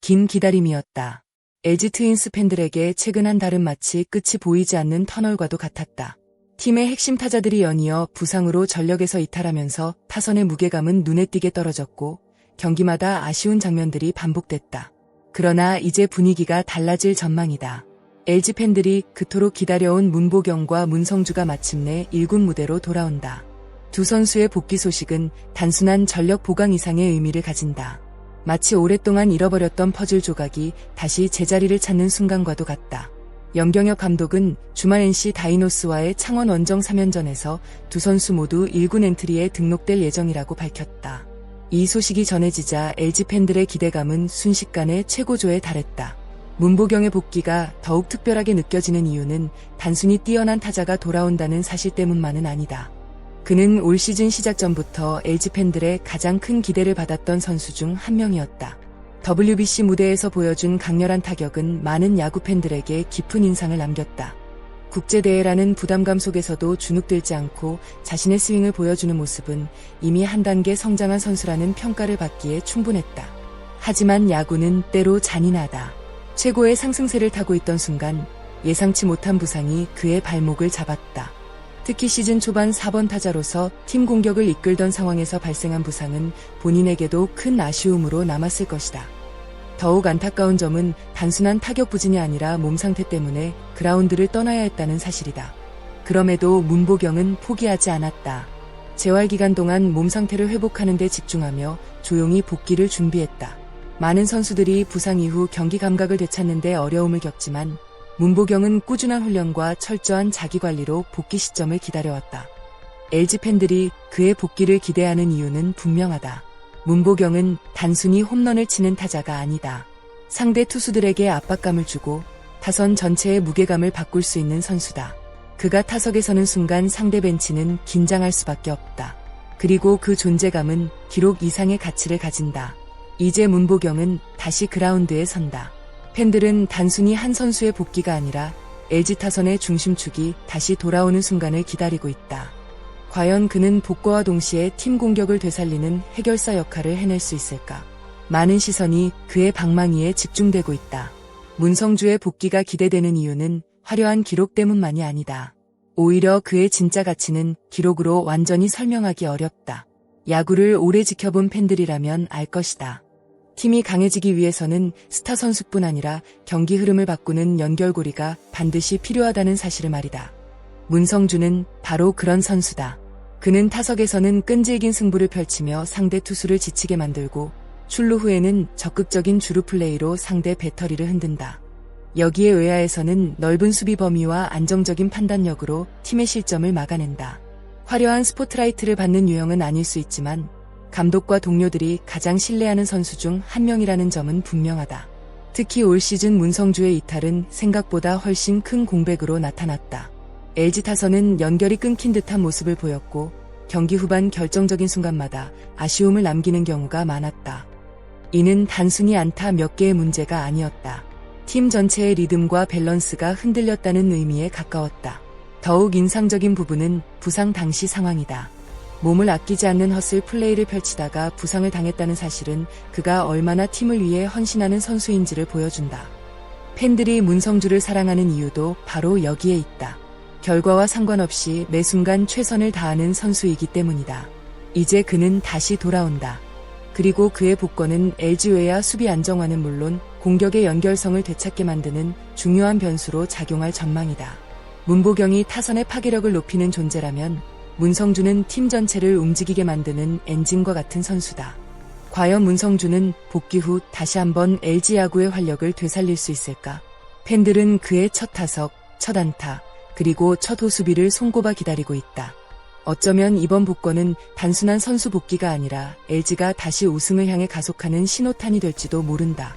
긴 기다림이었다. LG 트윈스 팬들에게 최근 한 달은 마치 끝이 보이지 않는 터널과도 같았다. 팀의 핵심 타자들이 연이어 부상으로 전력에서 이탈하면서 타선의 무게감은 눈에 띄게 떨어졌고 경기마다 아쉬운 장면들이 반복됐다. 그러나 이제 분위기가 달라질 전망이다. LG 팬들이 그토록 기다려온 문보경과 문성주가 마침내 1군 무대로 돌아온다. 두 선수의 복귀 소식은 단순한 전력 보강 이상의 의미를 가진다. 마치 오랫동안 잃어버렸던 퍼즐 조각이 다시 제자리를 찾는 순간과도 같다. 염경엽 감독은 주말 NC 다이노스와의 창원 원정 3연전에서 두 선수 모두 1군 엔트리에 등록될 예정이라고 밝혔다. 이 소식이 전해지자 LG 팬들의 기대감은 순식간에 최고조에 달했다. 문보경의 복귀가 더욱 특별하게 느껴지는 이유는 단순히 뛰어난 타자가 돌아온다는 사실 때문만은 아니다. 그는 올 시즌 시작 전부터 LG 팬들의 가장 큰 기대를 받았던 선수 중 한 명이었다. WBC 무대에서 보여준 강렬한 타격은 많은 야구 팬들에게 깊은 인상을 남겼다. 국제대회라는 부담감 속에서도 주눅들지 않고 자신의 스윙을 보여주는 모습은 이미 한 단계 성장한 선수라는 평가를 받기에 충분했다. 하지만 야구는 때로 잔인하다. 최고의 상승세를 타고 있던 순간 예상치 못한 부상이 그의 발목을 잡았다. 특히 시즌 초반 4번 타자로서 팀 공격을 이끌던 상황에서 발생한 부상은 본인에게도 큰 아쉬움으로 남았을 것이다. 더욱 안타까운 점은 단순한 타격 부진이 아니라 몸 상태 때문에 그라운드를 떠나야 했다는 사실이다. 그럼에도 문보경은 포기하지 않았다. 재활 기간 동안 몸 상태를 회복하는 데 집중하며 조용히 복귀를 준비했다. 많은 선수들이 부상 이후 경기 감각을 되찾는 데 어려움을 겪지만 문보경은 꾸준한 훈련과 철저한 자기관리로 복귀 시점을 기다려왔다. LG 팬들이 그의 복귀를 기대하는 이유는 분명하다. 문보경은 단순히 홈런을 치는 타자가 아니다. 상대 투수들에게 압박감을 주고 타선 전체의 무게감을 바꿀 수 있는 선수다. 그가 타석에 서는 순간 상대 벤치는 긴장할 수밖에 없다. 그리고 그 존재감은 기록 이상의 가치를 가진다. 이제 문보경은 다시 그라운드에 선다. 팬들은 단순히 한 선수의 복귀가 아니라 LG 타선의 중심축이 다시 돌아오는 순간을 기다리고 있다. 과연 그는 복귀와 동시에 팀 공격을 되살리는 해결사 역할을 해낼 수 있을까? 많은 시선이 그의 방망이에 집중되고 있다. 문성주의 복귀가 기대되는 이유는 화려한 기록 때문만이 아니다. 오히려 그의 진짜 가치는 기록으로 완전히 설명하기 어렵다. 야구를 오래 지켜본 팬들이라면 알 것이다. 팀이 강해지기 위해서는 스타 선수뿐 아니라 경기 흐름을 바꾸는 연결고리가 반드시 필요하다는 사실을 말이다. 문성주는 바로 그런 선수다. 그는 타석에서는 끈질긴 승부를 펼치며 상대 투수를 지치게 만들고 출루 후에는 적극적인 주루 플레이로 상대 배터리를 흔든다. 여기에 외야에서는 넓은 수비 범위와 안정적인 판단력으로 팀의 실점을 막아낸다. 화려한 스포트라이트를 받는 유형은 아닐 수 있지만 감독과 동료들이 가장 신뢰하는 선수 중 한 명이라는 점은 분명하다. 특히 올 시즌 문성주의 이탈은 생각보다 훨씬 큰 공백으로 나타났다. LG 타선은 연결이 끊긴 듯한 모습을 보였고 경기 후반 결정적인 순간마다 아쉬움을 남기는 경우가 많았다. 이는 단순히 안타 몇 개의 문제가 아니었다. 팀 전체의 리듬과 밸런스가 흔들렸다는 의미에 가까웠다. 더욱 인상적인 부분은 부상 당시 상황이다. 몸을 아끼지 않는 헛슬 플레이를 펼치다가 부상을 당했다는 사실은 그가 얼마나 팀을 위해 헌신하는 선수인지를 보여준다. 팬들이 문성주를 사랑하는 이유도 바로 여기에 있다. 결과와 상관없이 매 순간 최선을 다하는 선수이기 때문이다. 이제 그는 다시 돌아온다. 그리고 그의 복권은 LG 외야 수비 안정화는 물론 공격의 연결성을 되찾게 만드는 중요한 변수로 작용할 전망이다. 문보경이 타선의 파괴력을 높이는 존재라면 문성주는 팀 전체를 움직이게 만드는 엔진과 같은 선수다. 과연 문성주는 복귀 후 다시 한번 LG 야구의 활력을 되살릴 수 있을까? 팬들은 그의 첫 타석, 첫 안타, 그리고 첫 호수비를 손꼽아 기다리고 있다. 어쩌면 이번 복권은 단순한 선수 복귀가 아니라 LG가 다시 우승을 향해 가속하는 신호탄이 될지도 모른다.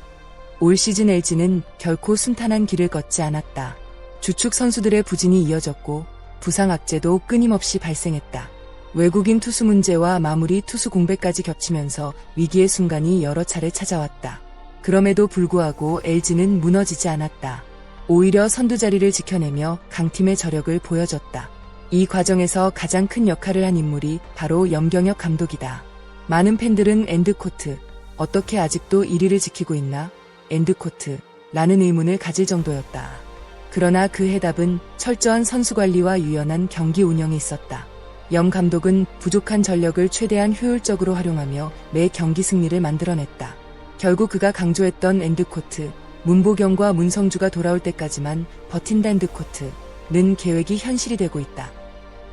올 시즌 LG는 결코 순탄한 길을 걷지 않았다. 주축 선수들의 부진이 이어졌고 부상 악재도 끊임없이 발생했다. 외국인 투수 문제와 마무리 투수 공백까지 겹치면서 위기의 순간이 여러 차례 찾아왔다. 그럼에도 불구하고 LG는 무너지지 않았다. 오히려 선두 자리를 지켜내며 강팀의 저력을 보여줬다. 이 과정에서 가장 큰 역할을 한 인물이 바로 염경엽 감독이다. 많은 팬들은 엔드코트, 어떻게 아직도 1위를 지키고 있나? 엔드코트, 라는 의문을 가질 정도였다. 그러나 그 해답은 철저한 선수 관리와 유연한 경기 운영에 있었다. 염 감독은 부족한 전력을 최대한 효율적으로 활용하며 매 경기 승리를 만들어냈다. 결국 그가 강조했던 엔드코트, 문보경과 문성주가 돌아올 때까지만 버틴다 엔드코트는 계획이 현실이 되고 있다.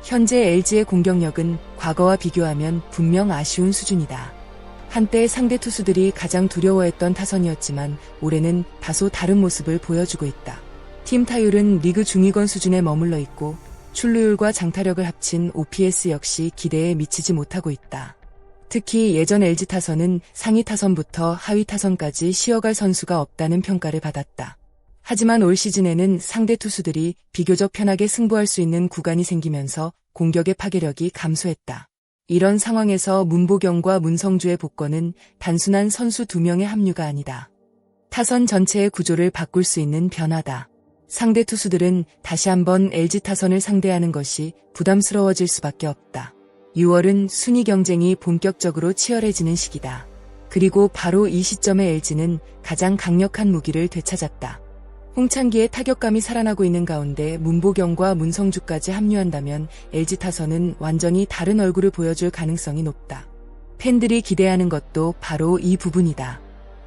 현재 LG의 공격력은 과거와 비교하면 분명 아쉬운 수준이다. 한때 상대 투수들이 가장 두려워했던 타선이었지만 올해는 다소 다른 모습을 보여주고 있다. 팀 타율은 리그 중위권 수준에 머물러 있고 출루율과 장타력을 합친 OPS 역시 기대에 미치지 못하고 있다. 특히 예전 LG 타선은 상위 타선부터 하위 타선까지 쉬어갈 선수가 없다는 평가를 받았다. 하지만 올 시즌에는 상대 투수들이 비교적 편하게 승부할 수 있는 구간이 생기면서 공격의 파괴력이 감소했다. 이런 상황에서 문보경과 문성주의 복권은 단순한 선수 2명의 합류가 아니다. 타선 전체의 구조를 바꿀 수 있는 변화다. 상대 투수들은 다시 한번 LG 타선을 상대하는 것이 부담스러워질 수밖에 없다. 6월은 순위 경쟁이 본격적으로 치열해지는 시기다. 그리고 바로 이 시점에 LG는 가장 강력한 무기를 되찾았다. 홍창기의 타격감이 살아나고 있는 가운데 문보경과 문성주까지 합류한다면 LG 타선은 완전히 다른 얼굴을 보여줄 가능성이 높다. 팬들이 기대하는 것도 바로 이 부분이다.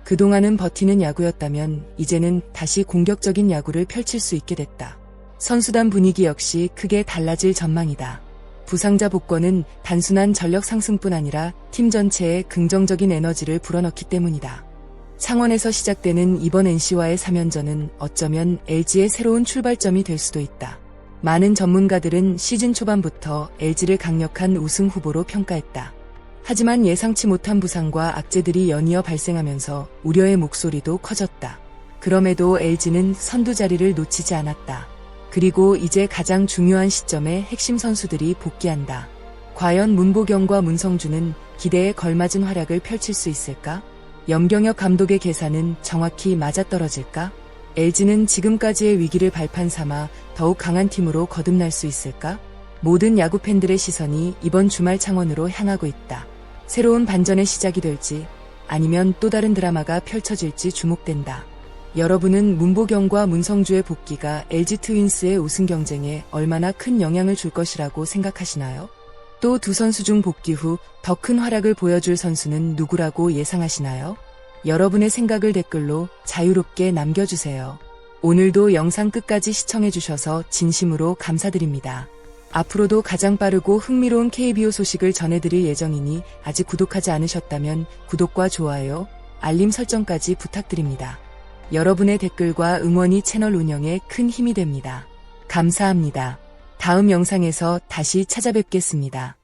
그동안은 버티는 야구였다면 이제는 다시 공격적인 야구를 펼칠 수 있게 됐다. 선수단 분위기 역시 크게 달라질 전망이다. 부상자 복권은 단순한 전력 상승뿐 아니라 팀 전체에 긍정적인 에너지를 불어넣기 때문이다. 창원에서 시작되는 이번 NC와의 3연전은 어쩌면 LG의 새로운 출발점이 될 수도 있다. 많은 전문가들은 시즌 초반부터 LG를 강력한 우승 후보로 평가했다. 하지만 예상치 못한 부상과 악재들이 연이어 발생하면서 우려의 목소리도 커졌다. 그럼에도 LG는 선두 자리를 놓치지 않았다. 그리고 이제 가장 중요한 시점에 핵심 선수들이 복귀한다. 과연 문보경과 문성주는 기대에 걸맞은 활약을 펼칠 수 있을까? 염경엽 감독의 계산은 정확히 맞아떨어질까? LG는 지금까지의 위기를 발판 삼아 더욱 강한 팀으로 거듭날 수 있을까? 모든 야구 팬들의 시선이 이번 주말 창원으로 향하고 있다. 새로운 반전의 시작이 될지 아니면 또 다른 드라마가 펼쳐질지 주목된다. 여러분은 문보경과 문성주의 복귀가 LG 트윈스의 우승 경쟁에 얼마나 큰 영향을 줄 것이라고 생각하시나요? 또 두 선수 중 복귀 후 더 큰 활약을 보여줄 선수는 누구라고 예상하시나요? 여러분의 생각을 댓글로 자유롭게 남겨주세요. 오늘도 영상 끝까지 시청해주셔서 진심으로 감사드립니다. 앞으로도 가장 빠르고 흥미로운 KBO 소식을 전해드릴 예정이니 아직 구독하지 않으셨다면 구독과 좋아요, 알림 설정까지 부탁드립니다. 여러분의 댓글과 응원이 채널 운영에 큰 힘이 됩니다. 감사합니다. 다음 영상에서 다시 찾아뵙겠습니다.